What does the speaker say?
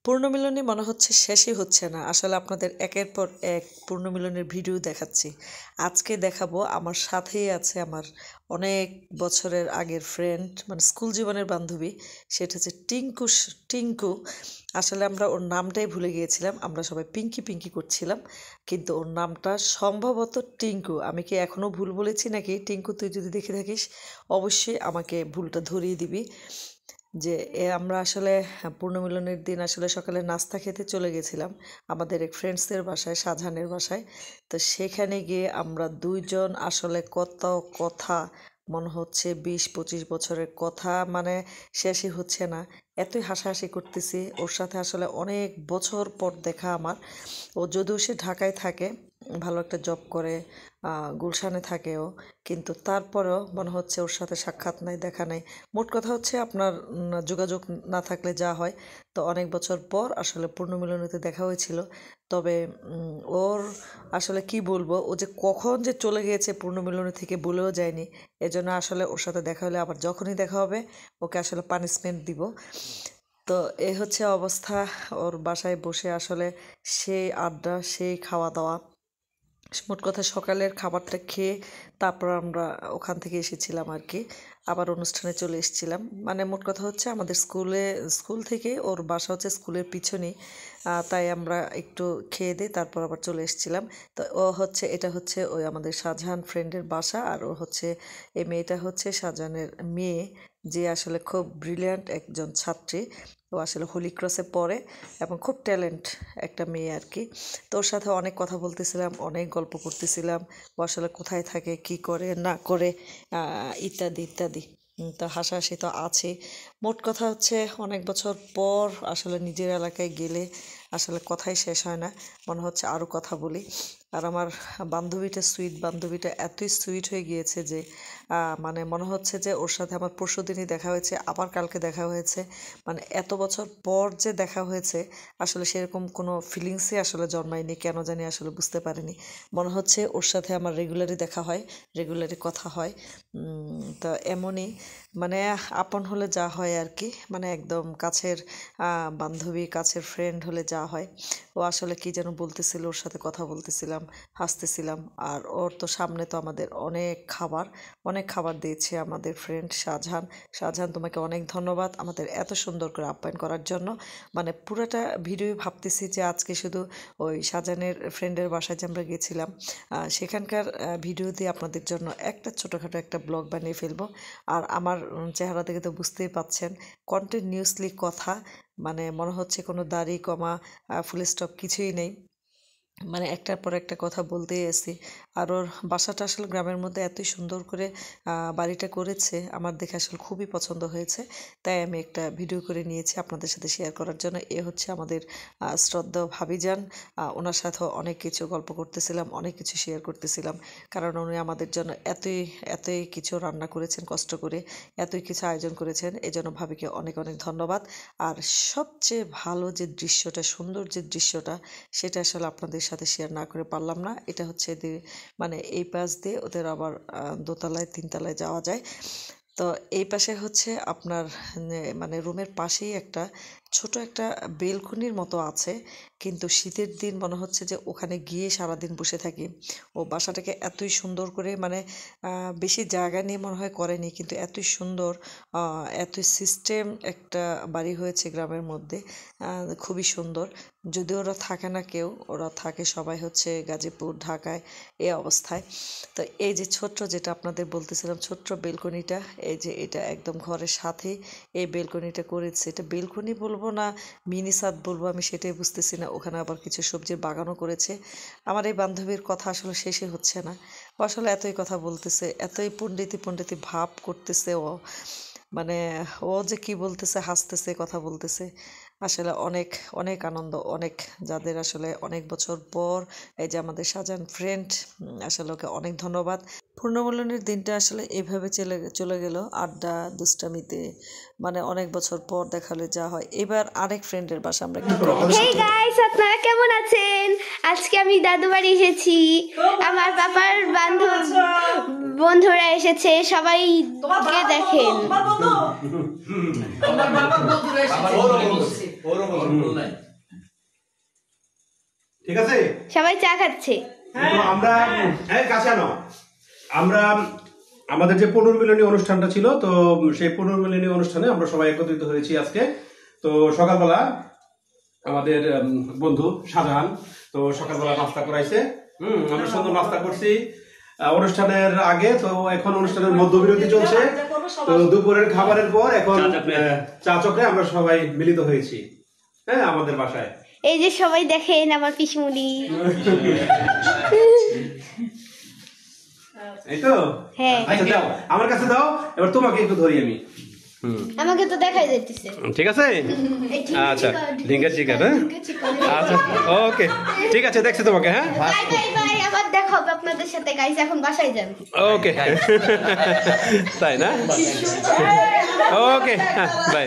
পূর্ণমিলনী মনে হচ্ছে শেষই হচ্ছে না। আসলে আপনাদের একের পর এক পূর্ণমিলনের ভিডিও দেখাচ্ছি। আজকে দেখাবো আমার সাথেই আছে আমার অনেক বছরের আগের ফ্রেন্ড, মানে স্কুল জীবনের বান্ধবী। সেটা হচ্ছে টিঙ্কু। আসলে আমরা ওর নামটাই ভুলে গিয়েছিলাম, আমরা সবাই পিঙ্কি পিঙ্কি করছিলাম, কিন্তু ওর নামটা সম্ভবত টিঙ্কু। আমি কি এখনও ভুল বলেছি নাকি? টিঙ্কু, তুই যদি দেখে থাকিস অবশ্যই আমাকে ভুলটা ধরিয়ে দিবি। যে আমরা আসলে পূর্ণমিলনের দিন আসলে সকালে নাস্তা খেতে চলে গেছিলাম আমাদের এক ফ্রেন্ডসদের বাসায়, শাহজাহানের বাসায়। তো সেখানে গিয়ে আমরা দুইজন আসলে কত কথা, মনে হচ্ছে 20-25 বছরের কথা, মানে শেষই হচ্ছে না। এতই হাসাহাসি করতেছি ওর সাথে। আসলে অনেক বছর পর দেখা আমার। ও যদিও সে ঢাকায় থাকে, ভালো একটা জব করে, গুলশানে থাকে ও, কিন্তু তারপরেও মনে হচ্ছে ওর সাথে সাক্ষাৎ নাই, দেখা নাই। মোট কথা হচ্ছে আপনার যোগাযোগ না থাকলে যা হয়। তো অনেক বছর পর আসলে পূর্ণমিলনীতে দেখা হয়েছিল। তবে ওর আসলে কি বলবো, ও যে কখন যে চলে গিয়েছে পূর্ণমিলনী থেকে বলেও যায়নি। এজন্য আসলে ওর সাথে দেখা হলে আবার যখনই দেখা হবে ওকে আসলে পানিশমেন্ট দিব। তো এই হচ্ছে অবস্থা। ওর বাসায় বসে আসলে সেই আড্ডা, সেই খাওয়া দাওয়া। মোট কথা সকালের খাবারটা খেয়ে তারপর আমরা ওখান থেকে এসেছিলাম আর কি, আবার অনুষ্ঠানে চলে এসেছিলাম। মানে মোট কথা হচ্ছে আমাদের স্কুল থেকে ওর বাসা হচ্ছে স্কুলের পিছনেই। তাই আমরা একটু খেয়ে দিয়ে তারপর আবার চলে এসেছিলাম। তো এটা হচ্ছে ওই আমাদের শাহজাহান ফ্রেন্ডের বাসা, আর ও হচ্ছে, এই মেয়েটা হচ্ছে শাহজাহানের মেয়ে, যে আসলে খুব ব্রিলিয়ান্ট একজন ছাত্রী। ও আসলে হোলি ক্রসে পড়ে এবং খুব ট্যালেন্ট একটা মেয়ে আর কি। তো ওর সাথে অনেক কথা বলতেছিলাম, অনেক গল্প করতেছিলাম। ও আসলে কোথায় থাকে, কি করে না করে, ইত্যাদি ইত্যাদি। তো হাসাহাসি তো আছে। মোট কথা হচ্ছে অনেক বছর পর আসলে নিজের এলাকায় গেলে আসলে কথাই শেষ হয় না, মনে হচ্ছে আরও কথা বলি। আর আমার বান্ধবীটা এতই সুইট হয়ে গিয়েছে যে মানে মনে হচ্ছে যে ওর সাথে আমার পরশুদিনই দেখা হয়েছে, আবার কালকে দেখা হয়েছে। মানে এত বছর পর যে দেখা হয়েছে, আসলে সেরকম কোনো ফিলিংসই আসলে জন্মায়নি, কেন জানি আসলে বুঝতে পারিনি। মনে হচ্ছে ওর সাথে আমার রেগুলারই দেখা হয়, রেগুলারই কথা হয়। তো এমনই, মানে আপন হলে যা হয় আর কি, মানে একদম কাছের বান্ধবী, কাছের ফ্রেন্ড হলে যা হয়। ও আসলে কি যেন বলতেছিল, ওর সাথে কথা বলতেছিলাম, হাসতেছিলাম। আর ওর তো সামনে তো আমাদের অনেক খাবার দিয়েছে আমাদের ফ্রেন্ড শাহজাহান, তোমাকে অনেক ধন্যবাদ আমাদের এত সুন্দর করে আপ্যায়ন করার জন্য। মানে পুরোটা ভিডিও ভাবতেছি যে আজকে শুধু ওই শাহজাহানের ফ্রেন্ডের বাসায় যে আমরা গেছিলাম সেখানকার ভিডিও দিয়ে আপনাদের জন্য একটা ছোটোখাটো একটা ব্লগ বানিয়ে ফেলবো। আর আমার চেহারা থেকে তো বুঝতেই পাচ্ছেন, কন্টিনিউসলি কথা, মানে মনে হচ্ছে কোনো দাড়ি কমা ফুল স্টপ কিছুই নেই, মানে একটার পর একটা কথা বলতেই আছি। আর ওর বাসাটা আসলে গ্রামের মধ্যে এতই সুন্দর করে বাড়িটা করেছে, আমার দেখে আসলে খুবই পছন্দ হয়েছে। তাই আমি একটা ভিডিও করে নিয়েছি আপনাদের সাথে শেয়ার করার জন্য। এ হচ্ছে আমাদের শ্রদ্ধেয় ভাবিজান। ওনার সাথেও অনেক কিছু গল্প করতেছিলাম, অনেক কিছু শেয়ার করতেছিলাম, কারণ উনি আমাদের জন্য এতই কিছু রান্না করেছেন কষ্ট করে, এতই কিছু আয়োজন করেছেন। এই জন্য ভাবিকে অনেক অনেক ধন্যবাদ। আর সবচেয়ে ভালো যে দৃশ্যটা, সুন্দর যে দৃশ্যটা, সেটা আসলে আপনাদের সাথে শেয়ার না করে পারলাম না। এটা হচ্ছে মানে এই পাশ দিয়ে ওদের আবার দোতলায় তিনতলায় যাওয়া যায়। তো এই পাশে হচ্ছে আপনার মানে রুমের পাশেই ছোট একটা বেলকনির মতো আছে, কিন্তু শীতের দিন মনে হচ্ছে যে ওখানে গিয়ে সারাদিন বসে থাকি। ও বাসাটাকে এতই সুন্দর করে, মানে বেশি জায়গা নিয়ে মনে হয় করেনি, কিন্তু এতই সুন্দর, এতই সিস্টেম একটা বাড়ি হয়েছে গ্রামের মধ্যে, খুবই সুন্দর। যদিও ওরা থাকে না কেউ, ওরা থাকে সবাই হচ্ছে গাজীপুর, ঢাকায়, এই অবস্থায়। তো এই যে ছোট্ট, যেটা আপনাদের বলতেছিলাম, ছোট্ট বেলকনিটা, এই যে এটা একদম ঘরের সাথেই এই বেলকনিটা করেছে। এটা বেলকনি বলবো না মিনি ছাদ বলবো, আমি সেটাই বুঝতেছি না। ওখানে আবার কিছু সবজির বাগানও করেছে। আমার এই বান্ধবীর কথা আসলে শেষই হচ্ছে না। ও আসলে এতই কথা বলতেছে, এতই পণ্ডিতি ভাব করতেছে ও, মানে ও যে কি বলতেছে, হাসতেছে, কথা বলতেছে। আসলে অনেক অনেক আনন্দ, অনেক, যাদের আসলে অনেক বছর পর এই যে আমাদের শাহজাহান ফ্রেন্ড, আসলে ওকে অনেক ধন্যবাদ। পূর্ণমিলনীর দিনটা আসলে এভাবে চলে গেল আড্ডা দুষ্টামিতে, মানে অনেক বছর পর দেখালে যা হয়। এবার আরেক ফ্রেন্ডের বাসা আমরা কি করব। হেই গাইস, আপনারা কেমন আছেন? আজকে আমি দাদু বাড়ি এসেছি, আমার পাপার বন্ধুরা এসেছে, সবাইকে দেখেন। ঠিক আছে, সবাই চা খাচ্ছে। তো আমরা কাছে আনো। আমরা আমাদের যে পুনর্মিলনী অনুষ্ঠানটা ছিল, তো সেই পুনর্মিলনী অনুষ্ঠানে আমরা সবাই একত্রিত হয়েছি আজকে। তো সকালবেলা আমাদের বন্ধু শাহজাহান তো সকালবেলা নাস্তা করাইছে। আমরা সুন্দর নাস্তা করছি অনুষ্ঠানের আগে। তো এখন অনুষ্ঠানের মধ্যবিরতি চলছে। তো দুপুরের খাবারের পর এখন চা চক্রে আমরা সবাই মিলিত হয়েছি, হ্যাঁ, আমাদের বাসায়। এই যে সবাই দেখেন আমার পিসমুনি। এই তো, হ্যাঁ। আচ্ছা দাও, আমার কাছে দাও। এবার তোমাকে একটু ধরি আমি। আমাকে তো দেখাই যাইতেছে। ঠিক আছে, আচ্ছা, ঢিঙ্গা চিকেন, হ্যাঁ, আচ্ছা, ওকে, ঠিক আছে, দেখছি তোমাকে, হ্যাঁ, বাই বাই বাই, আবার দেখা হবে আপনাদের সাথে গাইস। এখন বাসায় যান। ওকে, তাই না, ওকে, হ্যাঁ, বাই।